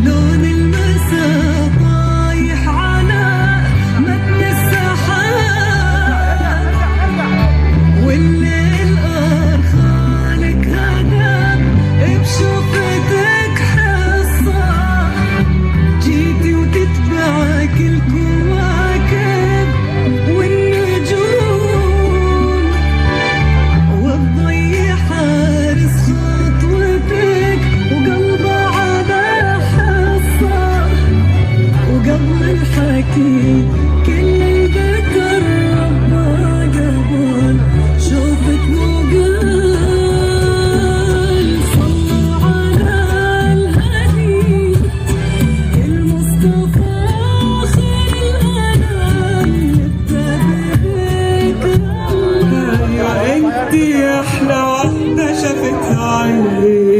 لون المساء طايح على متن السحاب، والليل أرخالك هدى بشوفتك حصة، جيتي وتتبعك الكواكب والنجوم، والضي حارس خطوتك وقلبه على حصة، وقبل الحكي كل البكر ربه قبل شوفك وقال. صلوا على الهدي المصطفى خير الأنام، نبتدئ بك يا انتي احلى واحدة شافتها عيني،